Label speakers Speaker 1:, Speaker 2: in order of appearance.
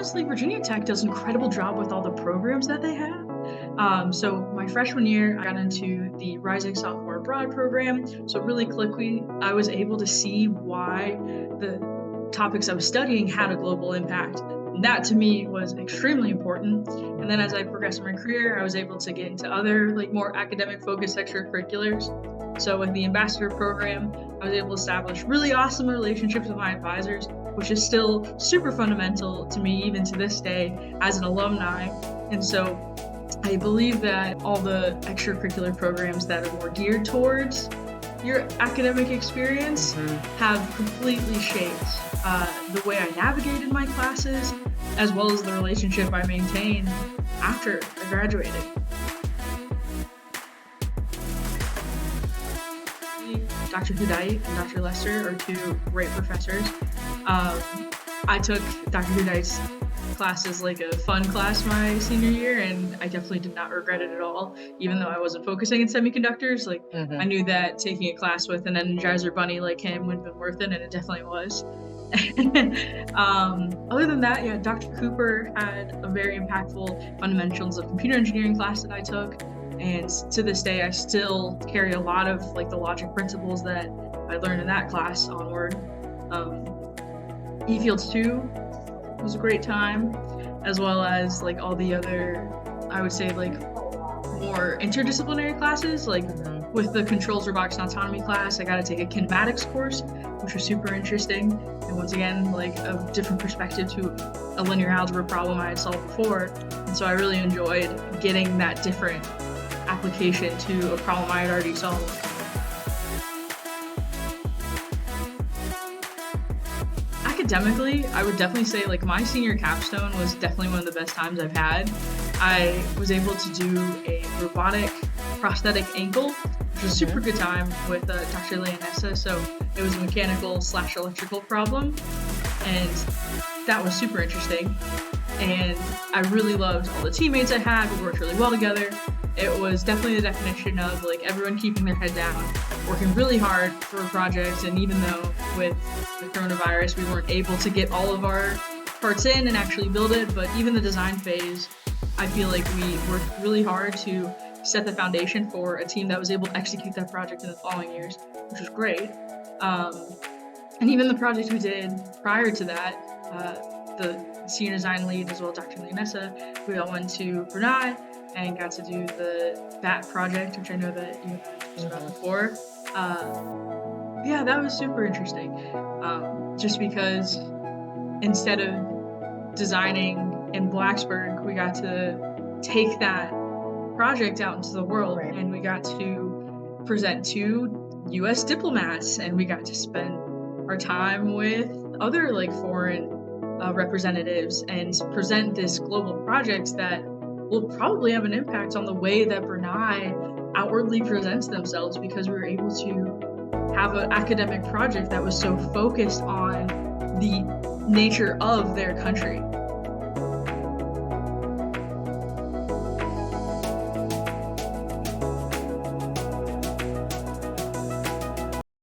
Speaker 1: honestly, Virginia Tech does an incredible job with all the programs that they have. So my freshman year, I got into the Rising Sophomore Abroad program. So really quickly, I was able to see why the topics I was studying had a global impact. And that to me was extremely important. And then as I progressed in my career, I was able to get into other more academic focused extracurriculars. So with the ambassador program, I was able to establish really awesome relationships with my advisors, which is still super fundamental to me even to this day as an alumni. And so I believe that all the extracurricular programs that are more geared towards your academic experience have completely shaped the way I navigated my classes, as well as the relationship I maintained after I graduated. Dr. Hudait and Dr. Lester are two great professors. I took Dr. Hudait's class as a fun class my senior year, and I definitely did not regret it at all, even though I wasn't focusing in semiconductors. I knew that taking a class with an Energizer bunny like him would have been worth it, and it definitely was. Other than that, yeah, Dr. Cooper had a very impactful fundamentals of computer engineering class that I took, and to this day I still carry a lot of the logic principles that I learned in that class onward. E-Fields 2 was a great time, as well as all the other, I would say more interdisciplinary classes. With the controls, robotics, and autonomy class, I got to take a kinematics course, which was super interesting, and once again a different perspective to a linear algebra problem I had solved before. And so I really enjoyed getting that different application to a problem I had already solved. Academically, I would definitely say my senior capstone was definitely one of the best times I've had. I was able to do a robotic prosthetic ankle, which was a super good time with Dr. Leonessa. So it was a mechanical/electrical problem, and that was super interesting. And I really loved all the teammates I had. We worked really well together. It was definitely the definition of everyone keeping their head down, working really hard for a project. And even though with the coronavirus we weren't able to get all of our parts in and actually build it, but even the design phase, I feel like we worked really hard to set the foundation for a team that was able to execute that project in the following years, which was great. And even the project we did prior to that, the senior design lead as well as Dr. Leonessa, we all went to Brunei and got to do the BAT project, which I know that you talked about before. Yeah, that was super interesting. Just because instead of designing in Blacksburg, we got to take that project out into the world, and we got to present to U.S. diplomats, and we got to spend our time with other foreign representatives and present this global project that will probably have an impact on the way that Brunei outwardly presents themselves, because we were able to have an academic project that was so focused on the nature of their country.